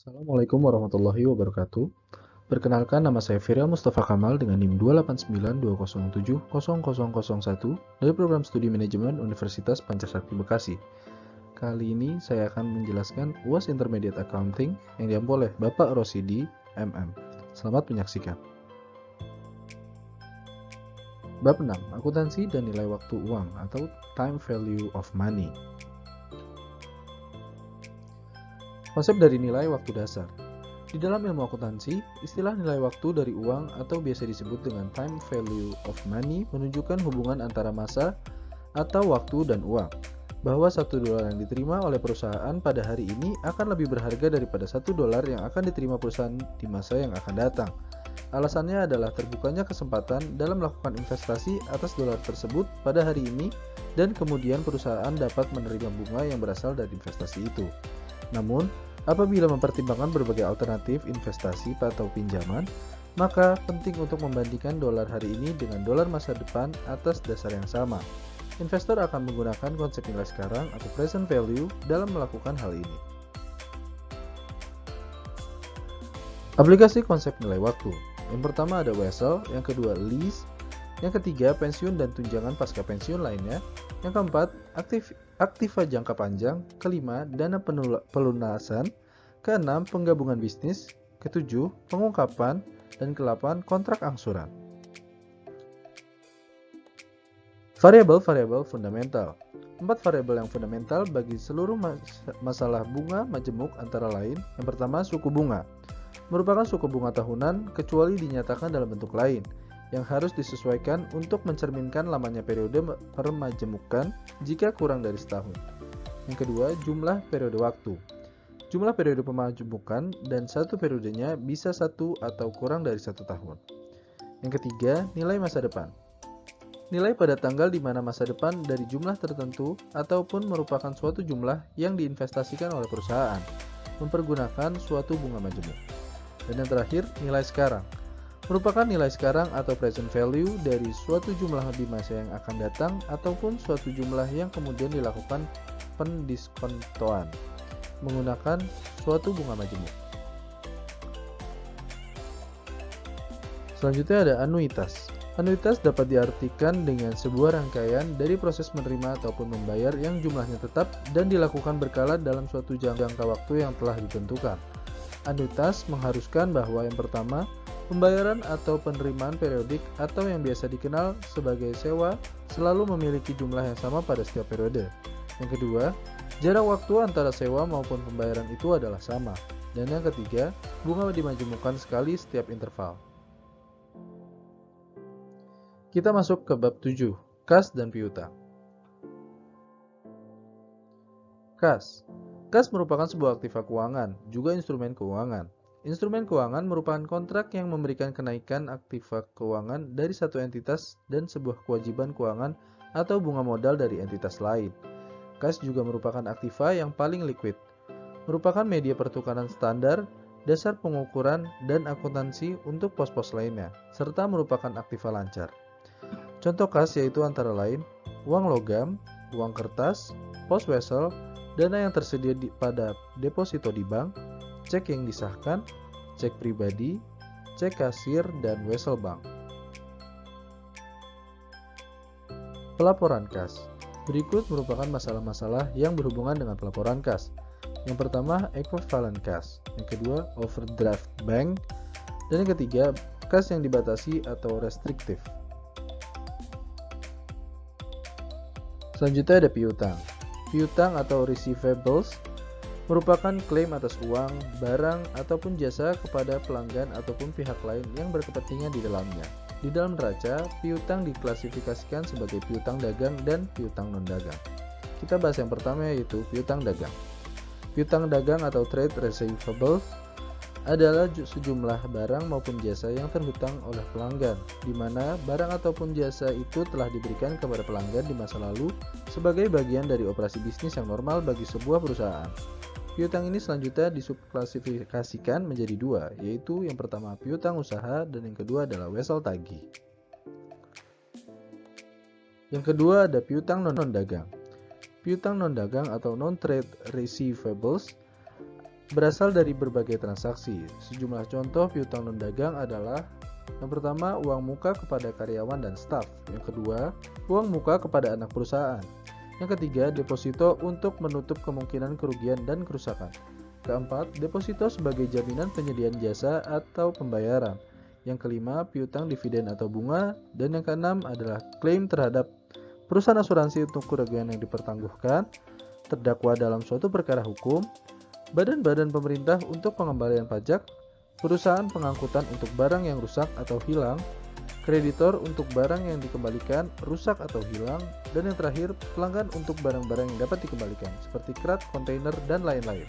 Assalamualaikum warahmatullahi wabarakatuh. Perkenalkan, nama saya Firya Mustafa Kamal dengan NIM 28920700001 dari Program Studi Manajemen Universitas Pancasakti Bekasi. Kali ini saya akan menjelaskan UAS Intermediate Accounting yang diampu oleh Bapak Rosidi, MM. Selamat menyaksikan. Bab 6. Akuntansi dan nilai waktu uang atau Time Value of Money. Konsep dari nilai waktu dasar. Di dalam ilmu akuntansi, istilah nilai waktu dari uang atau biasa disebut dengan time value of money menunjukkan hubungan antara masa atau waktu dan uang. Bahwa $1 yang diterima oleh perusahaan pada hari ini akan lebih berharga daripada $1 yang akan diterima perusahaan di masa yang akan datang. Alasannya adalah terbukanya kesempatan dalam melakukan investasi atas dolar tersebut pada hari ini dan kemudian perusahaan dapat menerima bunga yang berasal dari investasi itu. Namun, apabila mempertimbangkan berbagai alternatif investasi atau pinjaman, maka penting untuk membandingkan dolar hari ini dengan dolar masa depan atas dasar yang sama. Investor akan menggunakan konsep nilai sekarang atau present value dalam melakukan hal ini. Aplikasi konsep nilai waktu. Yang pertama ada wesel, yang kedua lease, yang ketiga pensiun dan tunjangan pasca pensiun lainnya, yang keempat aktiva jangka panjang, kelima dana pelunasan, keenam penggabungan bisnis, ketujuh pengungkapan, dan ke-8 kontrak angsuran. Variabel-variabel fundamental. 4 variabel yang fundamental bagi seluruh masalah bunga majemuk antara lain. Yang pertama, suku bunga. Merupakan suku bunga tahunan kecuali dinyatakan dalam bentuk lain yang harus disesuaikan untuk mencerminkan lamanya periode permajemukan jika kurang dari setahun. Yang kedua, jumlah periode waktu. Jumlah periode pemajemukan dan satu periodenya bisa 1 atau kurang dari 1 tahun. Yang ketiga, nilai masa depan. Nilai pada tanggal di mana masa depan dari jumlah tertentu ataupun merupakan suatu jumlah yang diinvestasikan oleh perusahaan mempergunakan suatu bunga majemuk. Dan yang terakhir, nilai sekarang. Merupakan nilai sekarang atau present value dari suatu jumlah di masa yang akan datang ataupun suatu jumlah yang kemudian dilakukan pendiskontoan menggunakan suatu bunga majemuk. Selanjutnya ada anuitas. Anuitas dapat diartikan dengan sebuah rangkaian dari proses menerima ataupun membayar yang jumlahnya tetap dan dilakukan berkala dalam suatu jangka waktu yang telah ditentukan. Anuitas mengharuskan bahwa yang pertama, pembayaran atau penerimaan periodik atau yang biasa dikenal sebagai sewa selalu memiliki jumlah yang sama pada setiap periode. Yang kedua, jarak waktu antara sewa maupun pembayaran itu adalah sama. Dan yang ketiga, bunga dimajemukkan sekali setiap interval. Kita masuk ke bab 7, kas dan piutang. Kas. Kas merupakan sebuah aktiva keuangan, juga instrumen keuangan. Instrumen keuangan merupakan kontrak yang memberikan kenaikan aktiva keuangan dari satu entitas dan sebuah kewajiban keuangan atau bunga modal dari entitas lain. Kas juga merupakan aktiva yang paling liquid, merupakan media pertukaran standar, dasar pengukuran, dan akuntansi untuk pos-pos lainnya, serta merupakan aktiva lancar. Contoh kas yaitu antara lain uang logam, uang kertas, pos wesel, dana yang tersedia pada deposito di bank, cek yang disahkan, cek pribadi, cek kasir, dan wesel bank. Pelaporan kas. Berikut merupakan masalah-masalah yang berhubungan dengan pelaporan kas. Yang pertama, equivalent kas. Yang kedua, overdraft bank. Dan yang ketiga, kas yang dibatasi atau restriktif. Selanjutnya ada piutang. Piutang atau receivables merupakan klaim atas uang, barang, ataupun jasa kepada pelanggan ataupun pihak lain yang berkepentingan di dalamnya. Di dalam neraca, piutang diklasifikasikan sebagai piutang dagang dan piutang non-dagang. Kita bahas yang pertama yaitu piutang dagang. Piutang dagang atau trade receivables adalah sejumlah barang maupun jasa yang terhutang oleh pelanggan, di mana barang ataupun jasa itu telah diberikan kepada pelanggan di masa lalu sebagai bagian dari operasi bisnis yang normal bagi sebuah perusahaan. Piutang ini selanjutnya disubklasifikasikan menjadi dua, yaitu yang pertama piutang usaha dan yang kedua adalah wesel tagih. Yang kedua ada piutang non-dagang. Piutang non-dagang atau non-trade receivables berasal dari berbagai transaksi. Sejumlah contoh piutang non-dagang adalah: yang pertama, uang muka kepada karyawan dan staf. Yang kedua, uang muka kepada anak perusahaan. Yang ketiga, deposito untuk menutup kemungkinan kerugian dan kerusakan. Keempat, deposito sebagai jaminan penyediaan jasa atau pembayaran. Yang kelima, piutang dividen atau bunga. Dan yang keenam adalah klaim terhadap perusahaan asuransi untuk kerugian yang dipertanggungjawabkan, terdakwa dalam suatu perkara hukum, badan-badan pemerintah untuk pengembalian pajak, perusahaan pengangkutan untuk barang yang rusak atau hilang, kreditor untuk barang yang dikembalikan, rusak atau hilang, dan yang terakhir, pelanggan untuk barang-barang yang dapat dikembalikan, seperti krat, kontainer, dan lain-lain.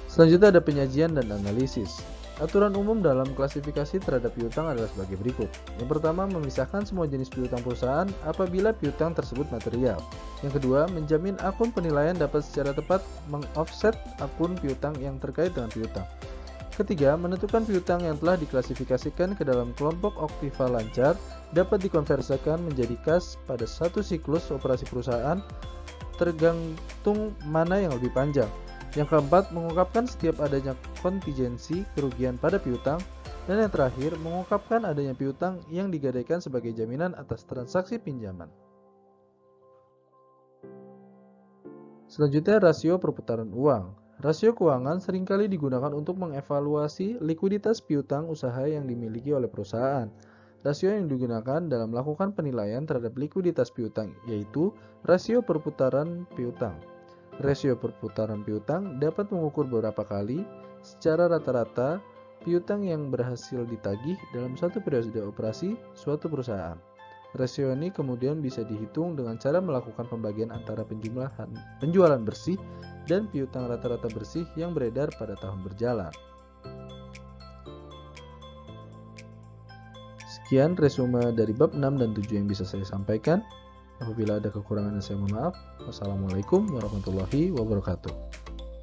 Selanjutnya ada penyajian dan analisis. Aturan umum dalam klasifikasi terhadap piutang adalah sebagai berikut. Yang pertama, memisahkan semua jenis piutang perusahaan apabila piutang tersebut material. Yang kedua, menjamin akun penilaian dapat secara tepat mengoffset akun piutang yang terkait dengan piutang. Ketiga, menentukan piutang yang telah diklasifikasikan ke dalam kelompok oktiva lancar dapat dikonversikan menjadi kas pada satu siklus operasi perusahaan, tergantung mana yang lebih panjang. Yang keempat, mengungkapkan setiap adanya kontingensi kerugian pada piutang. Dan yang terakhir, mengungkapkan adanya piutang yang digadaikan sebagai jaminan atas transaksi pinjaman. Selanjutnya, rasio perputaran uang. Rasio keuangan seringkali digunakan untuk mengevaluasi likuiditas piutang usaha yang dimiliki oleh perusahaan. Rasio yang digunakan dalam melakukan penilaian terhadap likuiditas piutang yaitu rasio perputaran piutang. Rasio perputaran piutang dapat mengukur beberapa kali secara rata-rata piutang yang berhasil ditagih dalam satu periode operasi suatu perusahaan. Rasio ini kemudian bisa dihitung dengan cara melakukan pembagian antara penjualan bersih dan piutang rata-rata bersih yang beredar pada tahun berjalan. Sekian resume dari bab 6 dan 7 yang bisa saya sampaikan. Apabila ada kekurangan saya mohon maaf. Wassalamualaikum warahmatullahi wabarakatuh.